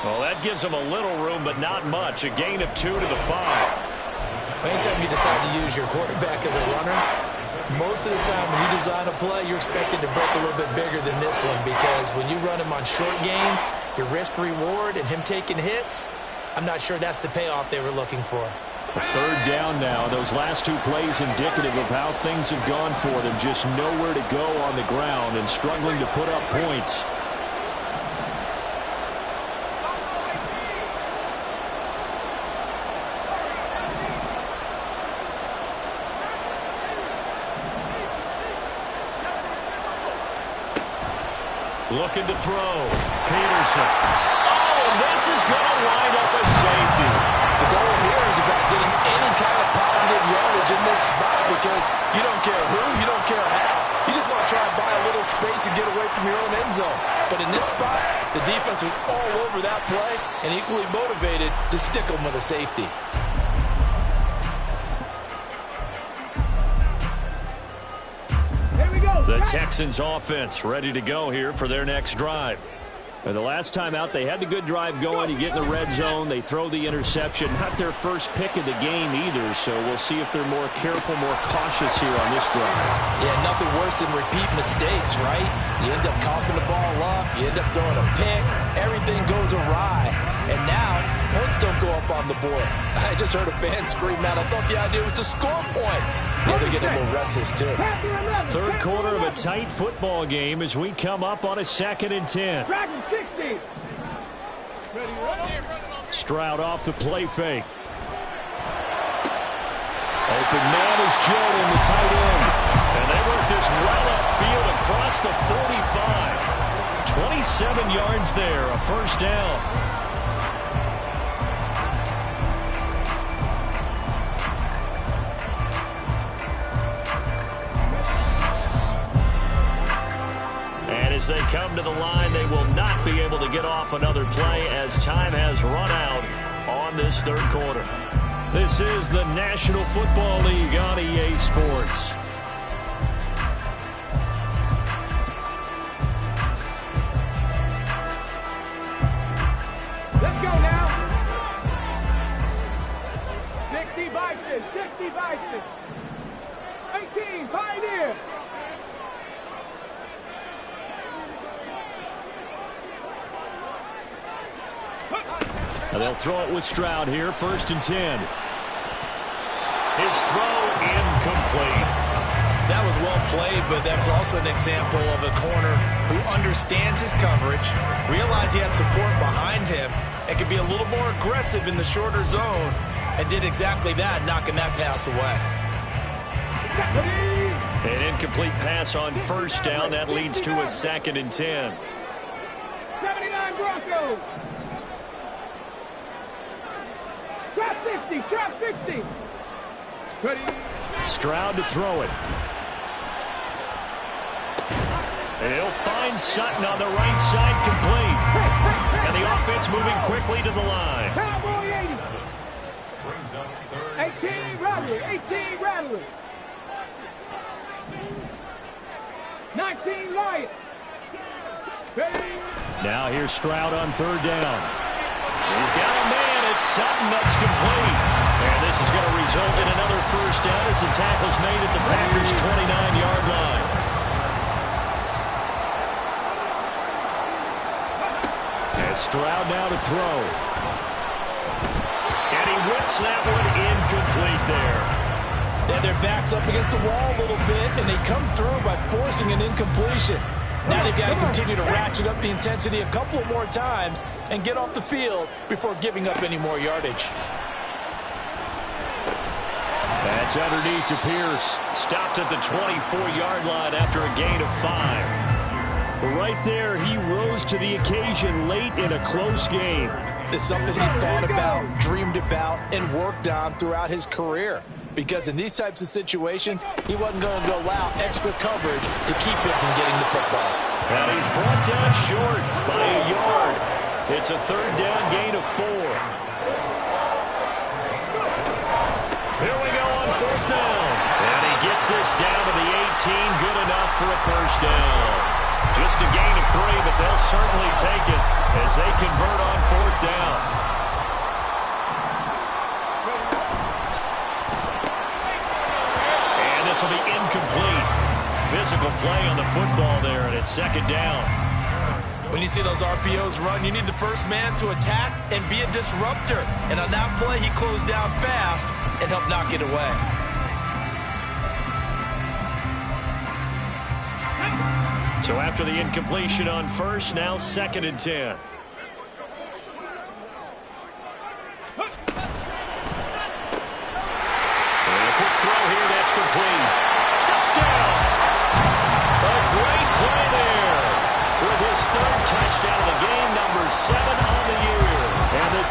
[SPEAKER 2] Well, that gives them a little room, but not much. A gain of 2 to the 5.
[SPEAKER 3] Anytime you decide to use your quarterback as a runner, most of the time when you design a play, you're expected to break a little bit bigger than this one, because when you run him on short gains, your risk-reward and him taking hits, I'm not sure that's the payoff they were looking for.
[SPEAKER 5] A 3rd down now. Those last 2 plays indicative of how things have gone for them. Just nowhere to go on the ground and struggling to put up points.
[SPEAKER 2] Looking to throw. Peterson. Oh, and this is going to wind up a safety.
[SPEAKER 3] The goal here is about getting any kind of positive yardage in this spot because you don't care who, you don't care how. You just want to try and buy a little space and get away from your own end zone. But in this spot, the defense was all over that play and equally motivated to stick them with a safety.
[SPEAKER 2] The Texans offense ready to go here for their next drive.
[SPEAKER 5] The last time out, they had the good drive going. You get in the red zone, they throw the interception. Not their first pick of the game either, so we'll see if they're more careful, more cautious here on this drive.
[SPEAKER 3] Yeah, nothing worse than repeat mistakes, right? You end up coughing the ball up, you end up throwing a pick, everything goes awry. And now, points don't go up on the board. I just heard a fan scream out, I thought the idea was to score points. Yeah, they're getting a little restless too.
[SPEAKER 5] Third quarter of a tight football game as we come up on a 2nd and 10.
[SPEAKER 4] Dragon 60.
[SPEAKER 5] Stroud off the play fake. Open man is Jordan, the tight end.
[SPEAKER 2] And they work this well upfield across the 45. 27 yards there, a first down. As they come to the line, they will not be able to get off another play as time has run out on this third quarter. This is the National Football League on EA Sports.
[SPEAKER 4] Let's go now. 60 Bison, 60 Bison. 18 Pioneer.
[SPEAKER 5] They'll throw it with Stroud here, 1st and 10.
[SPEAKER 2] His throw incomplete.
[SPEAKER 3] That was well played, but that's also an example of a corner who understands his coverage, realized he had support behind him, and could be a little more aggressive in the shorter zone, and did exactly that, knocking that pass away.
[SPEAKER 2] An incomplete pass on first down. That leads to a 2nd and 10.
[SPEAKER 4] 79 Broncos. Trap 60, trap 60. Ready.
[SPEAKER 5] Stroud to throw it.
[SPEAKER 2] He'll find Sutton on the right side, complete. And the offense moving quickly to the line.
[SPEAKER 4] Cowboy 80.
[SPEAKER 6] Brings up 3rd.
[SPEAKER 4] 18 Rattler, 18 Rattler. 19 Lion. Ready.
[SPEAKER 5] Now here's Stroud on 3rd down.
[SPEAKER 2] He's got a man. It's Sutton that's complete. And this is going to result in another first down as the tackle's made at the Packers' 29-yard line.
[SPEAKER 5] And Stroud now to throw.
[SPEAKER 2] And he whips that one incomplete there.
[SPEAKER 3] They have their backs up against the wall a little bit, and they come through by forcing an incompletion. Now they've got to continue to ratchet up the intensity a couple of more times and get off the field before giving up any more yardage.
[SPEAKER 5] That's underneath to Pierce.
[SPEAKER 2] Stopped at the 24-yard line after a gain of 5.
[SPEAKER 5] Right there, he rose to the occasion late in a close game.
[SPEAKER 3] It's something he thought about, dreamed about, and worked on throughout his career. Because in these types of situations, he wasn't going to allow extra coverage to keep him from getting the football.
[SPEAKER 2] And he's brought down short by a yard. It's a 3rd down gain of 4. Here we go on 4th down. And he gets this down to the 18. Good enough for a first down. Just a gain of 3, but they'll certainly take it as they convert on 4th down. This will be incomplete. Physical play on the football there, and it's 2nd down.
[SPEAKER 3] When you see those RPOs run, you need the first man to attack and be a disruptor. And on that play, he closed down fast and helped knock it away.
[SPEAKER 2] So after the incompletion on first, now 2nd and 10. Complete. Touchdown. A great play there with his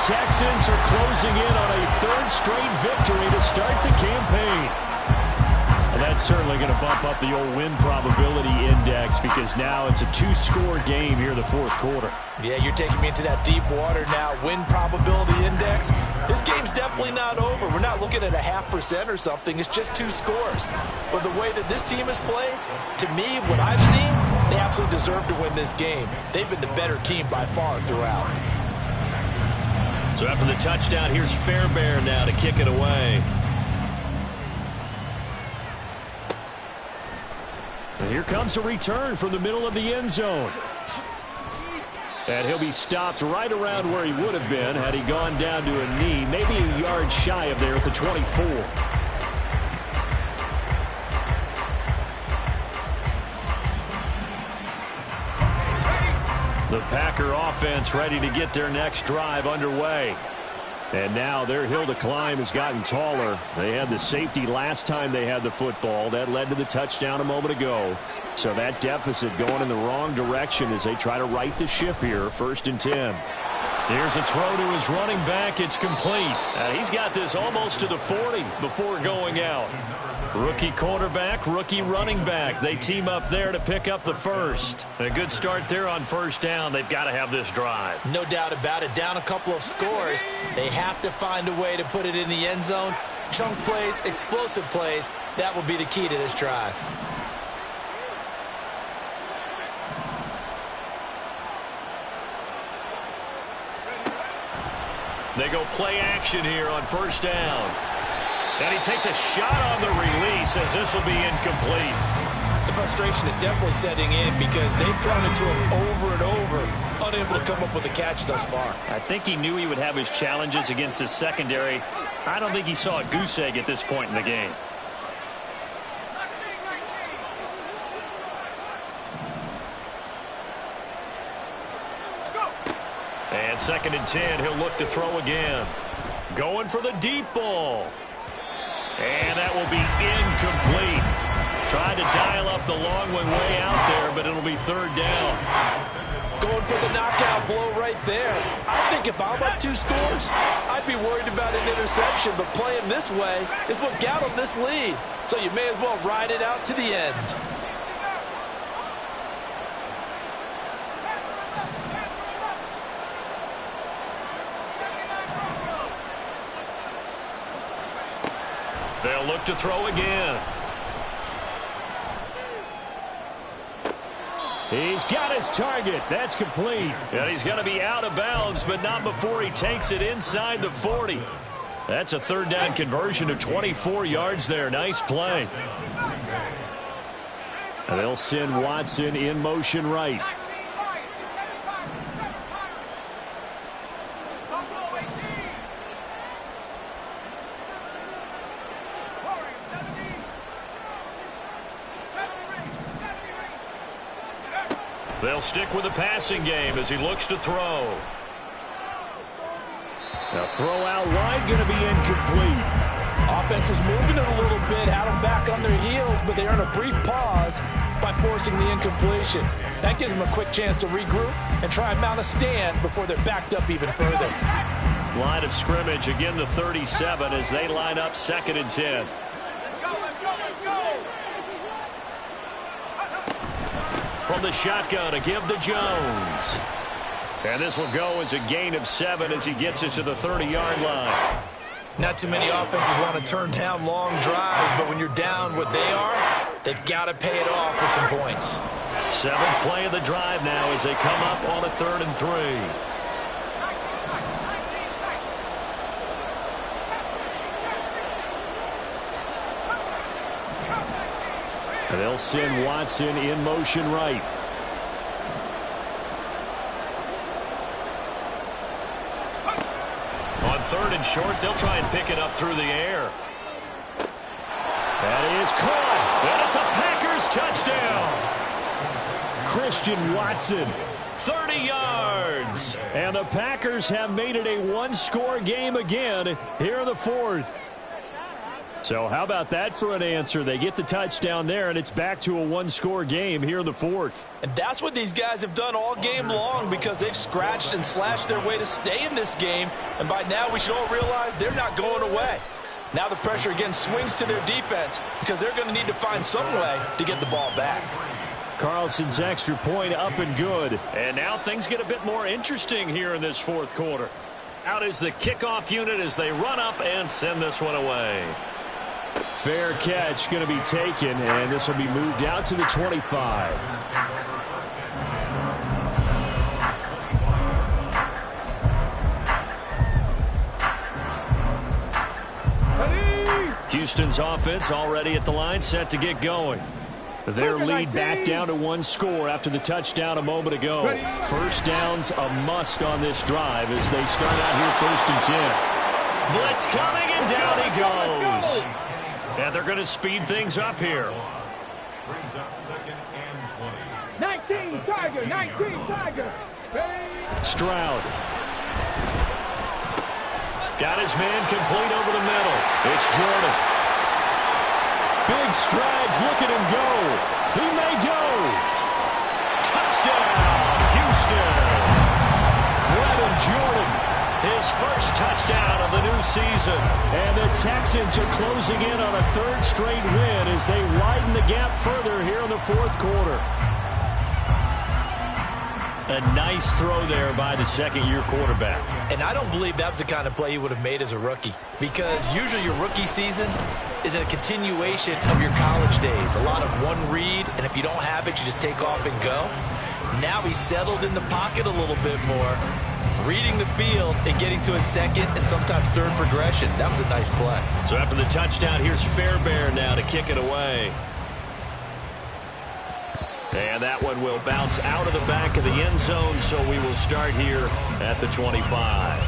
[SPEAKER 5] Texans are closing in on a third straight victory to start the campaign. Well, that's certainly going to bump up the old win probability index because now it's a 2-score game here in the fourth quarter.
[SPEAKER 3] Yeah, you're taking me into that deep water now. Win probability index. This game's definitely not over. We're not looking at a 0.5% or something. It's just 2 scores. But the way that this team has played, to me, what I've seen, they absolutely deserve to win this game. They've been the better team by far throughout.
[SPEAKER 2] So after the touchdown, here's Fairbairn now to kick it away.
[SPEAKER 5] And here comes a return from the middle of the end zone. And he'll be stopped right around where he would have been had he gone down to a knee, maybe a yard shy of there at the 24. The Packer offense ready to get their next drive underway. And now their hill to climb has gotten taller. They had the safety last time they had the football. That led to the touchdown a moment ago. So that deficit going in the wrong direction as they try to right the ship here. 1st and 10.
[SPEAKER 2] Here's a throw to his running back. It's complete. He's got this almost to the 40 before going out. Rookie quarterback, rookie running back. They team up there to pick up the first. A good start there on 1st down. They've got to have this drive.
[SPEAKER 3] No doubt about it. Down a couple of scores. They have to find a way to put it in the end zone. Chunk plays, explosive plays. That will be the key to this drive.
[SPEAKER 2] They go play action here on 1st down. And he takes a shot on the release as this will be incomplete.
[SPEAKER 3] The frustration is definitely setting in because they've thrown it to him over and over, unable to come up with a catch thus far.
[SPEAKER 2] I think he knew he would have his challenges against his secondary. I don't think he saw a goose egg at this point in the game. And 2nd and 10, he'll look to throw again. Going for the deep ball. And that will be incomplete. Trying to dial up the long way out there, but it'll be 3rd down.
[SPEAKER 3] Going for the knockout blow right there. I think if I'm up 2 scores, I'd be worried about an interception, but playing this way is what got them this lead. So you may as well ride it out to the end.
[SPEAKER 2] They'll look to throw again.
[SPEAKER 5] He's got his target. That's complete.
[SPEAKER 2] And he's going to be out of bounds, but not before he takes it inside the 40. That's a 3rd down conversion of 24 yards there. Nice play.
[SPEAKER 5] And they'll send Watson in motion right.
[SPEAKER 2] They'll stick with the passing game as he looks to throw.
[SPEAKER 5] Now throw out wide, going to be incomplete.
[SPEAKER 3] Offense was moving it a little bit, had them back on their heels, but they earn a brief pause by forcing the incompletion. That gives them a quick chance to regroup and try and mount a stand before they're backed up even further.
[SPEAKER 2] Line of scrimmage, again the 37 as they line up 2nd and 10. From the shotgun, a give to Jones. And this will go as a gain of 7 as he gets it to the 30-yard line.
[SPEAKER 3] Not too many offenses want to turn down long drives, but when you're down what they are, they've got to pay it off with some points.
[SPEAKER 2] 7th play of the drive now as they come up on a 3rd and 3.
[SPEAKER 5] And they'll send Watson in motion right.
[SPEAKER 2] On 3rd and short, they'll try and pick it up through the air.
[SPEAKER 5] That is caught.
[SPEAKER 2] And it's a Packers touchdown.
[SPEAKER 5] Christian Watson.
[SPEAKER 2] 30 yards.
[SPEAKER 5] And the Packers have made it a 1-score game again here in the 4th. So how about that for an answer? They get the touchdown there, and it's back to a one-score game here in the fourth.
[SPEAKER 3] And that's what these guys have done all game long because they've scratched and slashed their way to stay in this game. And by now we should all realize they're not going away. Now the pressure again swings to their defense because they're going to need to find some way to get the ball back.
[SPEAKER 5] Carlson's extra point up and good.
[SPEAKER 2] And now things get a bit more interesting here in this fourth quarter. Out is the kickoff unit as they run up and send this one away.
[SPEAKER 5] Fair catch going to be taken, and this will be moved out to the 25. Houston's offense already at the line, set to get going. Their lead back down to one score after the touchdown a moment ago. First down's a must on this drive as they start out here 1st and 10.
[SPEAKER 2] Blitz coming, and down he goes. And they're going to speed things up here.
[SPEAKER 6] Brings up 2nd and 20.
[SPEAKER 4] 19 Tiger, 19 Tiger.
[SPEAKER 5] Stroud.
[SPEAKER 2] Got his man complete over the middle. It's Jordan.
[SPEAKER 5] Big strides, look at him go. He may go.
[SPEAKER 2] Touchdown, Houston.
[SPEAKER 5] Brevin Jordan.
[SPEAKER 2] His first touchdown of the new season.
[SPEAKER 5] And the Texans are closing in on a 3rd straight win as they widen the gap further here in the 4th quarter. A nice throw there by the second-year quarterback.
[SPEAKER 3] And I don't believe that was the kind of play he would have made as a rookie because usually your rookie season is a continuation of your college days. A lot of one read, and if you don't have it, you just take off and go. Now he's settled in the pocket a little bit more, reading the field and getting to a 2nd and sometimes 3rd progression. That was a nice play.
[SPEAKER 2] So after the touchdown, here's Fairbairn now to kick it away. And that one will bounce out of the back of the end zone, so we will start here at the 25.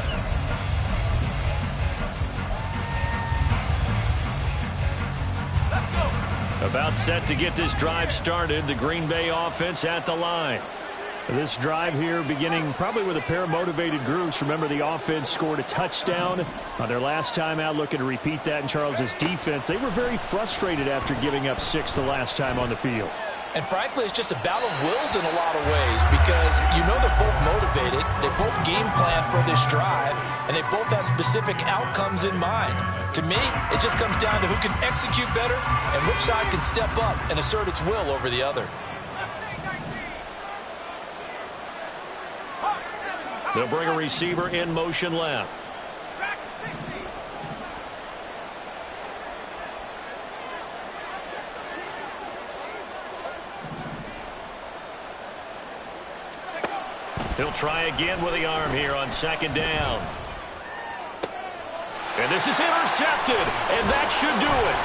[SPEAKER 3] Let's go.
[SPEAKER 2] About set to get this drive started, the Green Bay offense at the line.
[SPEAKER 5] This drive here beginning probably with a pair of motivated groups. Remember, the offense scored a touchdown on their last time out, looking to repeat that in Charles's defense. They were very frustrated after giving up 6 the last time on the field.
[SPEAKER 3] And frankly, it's just a battle of wills in a lot of ways because you know they're both motivated, they both game plan for this drive, and they both have specific outcomes in mind. To me, it just comes down to who can execute better and which side can step up and assert its will over the other.
[SPEAKER 2] They'll bring a receiver in motion left. He'll try again with the arm here on 2nd down. And this is intercepted, and that should do it.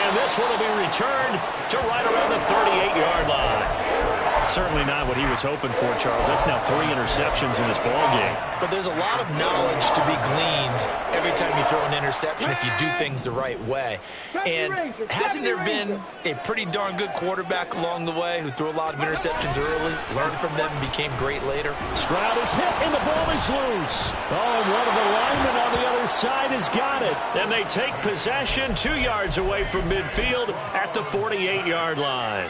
[SPEAKER 2] And this one will be returned to right around the 38-yard line. Certainly not what he was hoping for, Charles. That's now 3 interceptions in this ballgame.
[SPEAKER 3] But there's a lot of knowledge to be gleaned every time you throw an interception if you do things the right way. And hasn't there been a pretty darn good quarterback along the way who threw a lot of interceptions early, learned from them, and became great later?
[SPEAKER 5] Stroud is hit, and the ball is loose. Oh, and one of the linemen on the other side has got it.
[SPEAKER 2] And they take possession 2 yards away from midfield at the 48-yard line.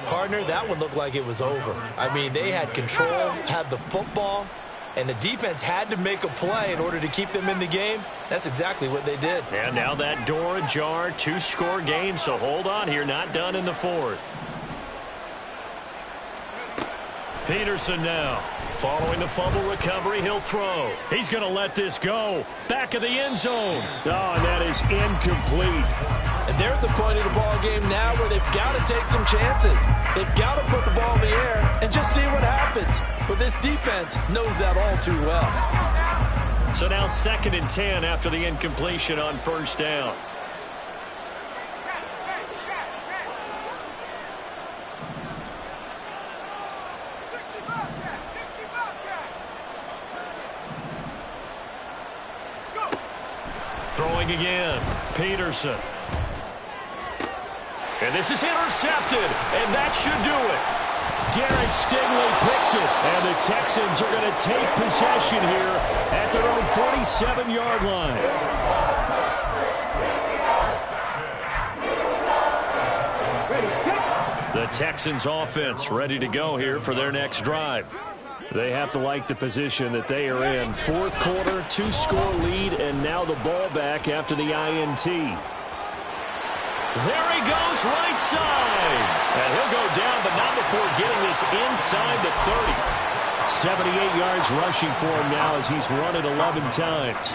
[SPEAKER 3] Partner, that one looked like it was over. I mean, they had control, had the football, and the defense had to make a play in order to keep them in the game. That's exactly what they did.
[SPEAKER 2] And now that door ajar, 2-score game, so hold on here, not done in the 4th. Peterson now. Following the fumble recovery, he'll throw. He's going to let this go. Back of the end zone.
[SPEAKER 5] Oh, and that is incomplete.
[SPEAKER 3] And they're at the point of the ball game now where they've got to take some chances. They've got to put the ball in the air and just see what happens. But this defense knows that all too well.
[SPEAKER 2] So now 2nd and 10 after the incompletion on 1st down. Throwing again, Peterson. And this is intercepted, and that should do it.
[SPEAKER 5] Derek Stingley picks it, and the Texans are going to take possession here at their own 47-yard line. The Texans offense ready to go here for their next drive. They have to like the position that they are in. Fourth quarter, 2-score lead, and now the ball back after the INT. There he goes, right side. And he'll go down, but not before getting this inside the 30. 78 yards rushing for him now as he's run it 11 times.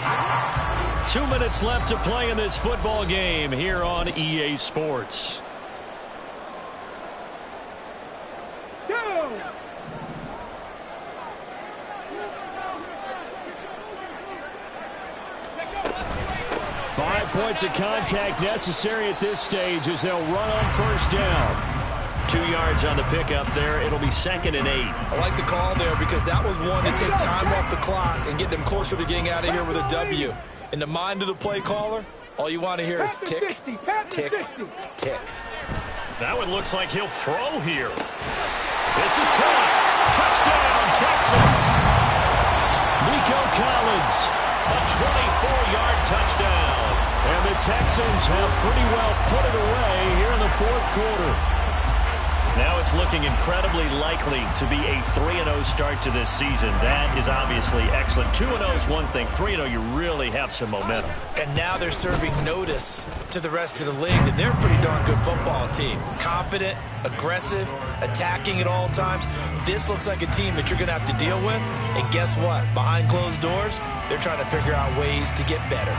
[SPEAKER 5] 2 minutes left to play in this football game here on EA Sports.
[SPEAKER 4] Go!
[SPEAKER 5] 5 points of contact necessary at this stage as they'll run on first down. 2 yards on the pickup there. It'll be 2nd and 8.
[SPEAKER 3] I like the call there because that was one to take time off the clock and get them closer to getting out of here with a W. In the mind of the play caller, all you want to hear is tick, tick, tick.
[SPEAKER 2] That one looks like he'll throw here. This is caught. Touchdown, Texans.
[SPEAKER 5] Nico Collins.
[SPEAKER 2] A 24-yard touchdown.
[SPEAKER 5] And the Texans have pretty well put it away here in the fourth quarter.
[SPEAKER 2] Now it's looking incredibly likely to be a 3-0 start to this season. That is obviously excellent. 2-0 is one thing. 3-0, you really have some momentum.
[SPEAKER 3] And now they're serving notice to the rest of the league that they're a pretty darn good football team. Confident, aggressive, attacking at all times. This looks like a team that you're going to have to deal with. And guess what? Behind closed doors, they're trying to figure out ways to get better.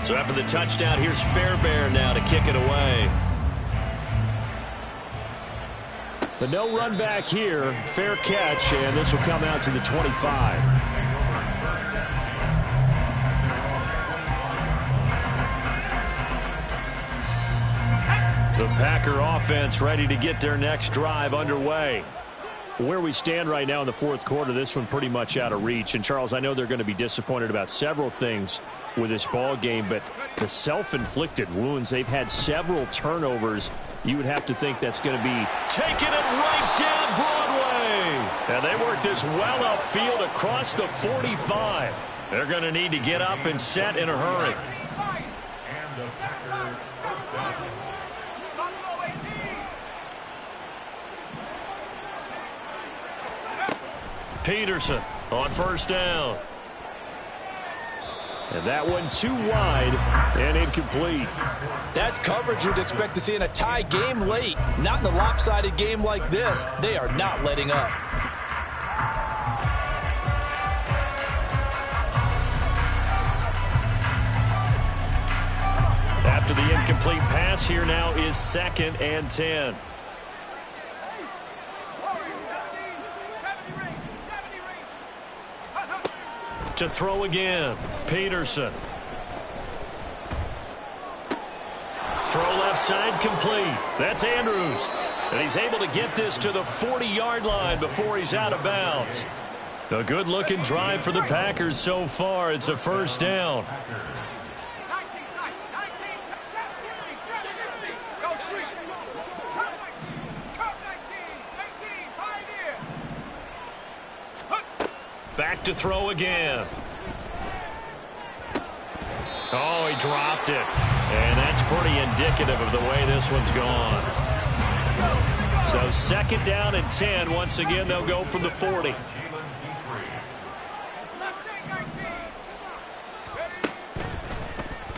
[SPEAKER 2] So after the touchdown, here's Fairbairn now to kick it away.
[SPEAKER 5] The no run back here, fair catch, and this will come out to the 25. The Packer offense ready to get their next drive underway. Where we stand right now in the fourth quarter, this one pretty much out of reach. And, Charles, I know they're going to be disappointed about several things with this ball game, but the self-inflicted wounds, they've had several turnovers. You would have to think that's going to be
[SPEAKER 2] taking it right down Broadway. And they work this well upfield across the 45. They're going to need to get up and set in a hurry.
[SPEAKER 6] And the Packer first down.
[SPEAKER 2] Peterson on first down.
[SPEAKER 5] And that one too wide and incomplete.
[SPEAKER 3] That's coverage you'd expect to see in a tie game late. Not in a lopsided game like this. They are not letting up.
[SPEAKER 2] After the incomplete pass, here now is 2nd and 10. To throw again, Peterson. Throw left side complete. That's Andrews. And he's able to get this to the 40-yard line before he's out of bounds. A good-looking drive for the Packers so far. It's a first down. Back to throw again. Oh, he dropped it. And that's pretty indicative of the way this one's gone. So 2nd down and 10. Once again, they'll go from the 40.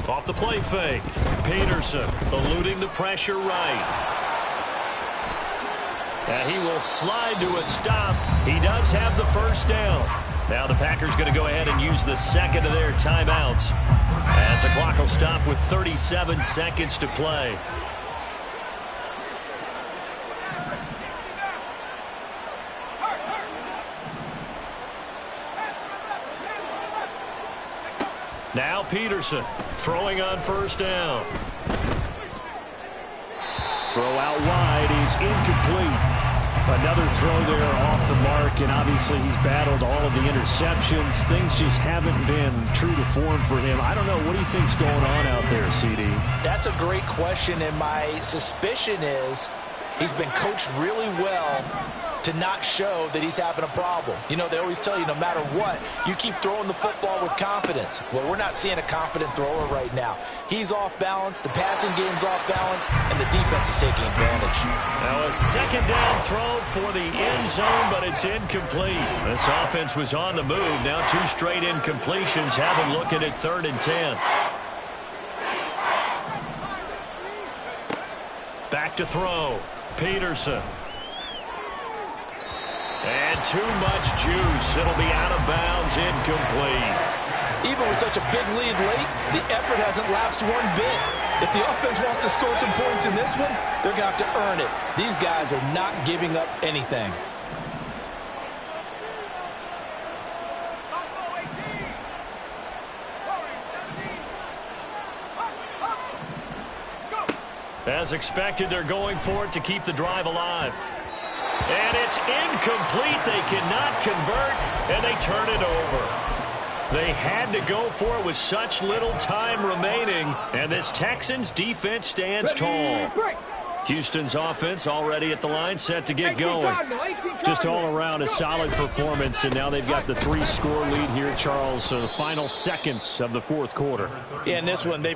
[SPEAKER 2] Off the play fake. Peterson eluding the pressure right. And he will slide to a stop. He does have the first down. Now the Packers going to go ahead and use the second of their timeouts as the clock will stop with 37 seconds to play. Now Peterson throwing on first down.
[SPEAKER 5] Throw out wide is incomplete. Another throw there off the mark, and obviously he's battled all of the interceptions. Things just haven't been true to form for him. I don't know. What do you think's going on out there, CD?
[SPEAKER 3] That's a great question, and my suspicion is he's been coached really well to not show that he's having a problem. You know, they always tell you no matter what, you keep throwing the football with confidence. Well, we're not seeing a confident thrower right now. He's off balance, the passing game's off balance, and the defense is taking advantage.
[SPEAKER 2] Now a second down throw for the end zone, but it's incomplete. This offense was on the move. Now 2 straight incompletions have him looking at 3rd and 10. Back to throw. Peterson. And too much juice. It'll be out of bounds, incomplete.
[SPEAKER 3] Even with such a big lead late, the effort hasn't lapsed one bit. If the offense wants to score some points in this one, they're going to have to earn it. These guys are not giving up anything.
[SPEAKER 2] As expected, they're going for it to keep the drive alive. And it's incomplete. They cannot convert, and they turn it over. They had to go for it with such little time remaining, and this Texans defense stands tall. Houston's offense already at the line, set to get going.
[SPEAKER 5] Just all around a solid performance, and now they've got the 3-score lead here, Charles. So the final seconds of the 4th quarter.
[SPEAKER 3] Yeah, in this one, they've been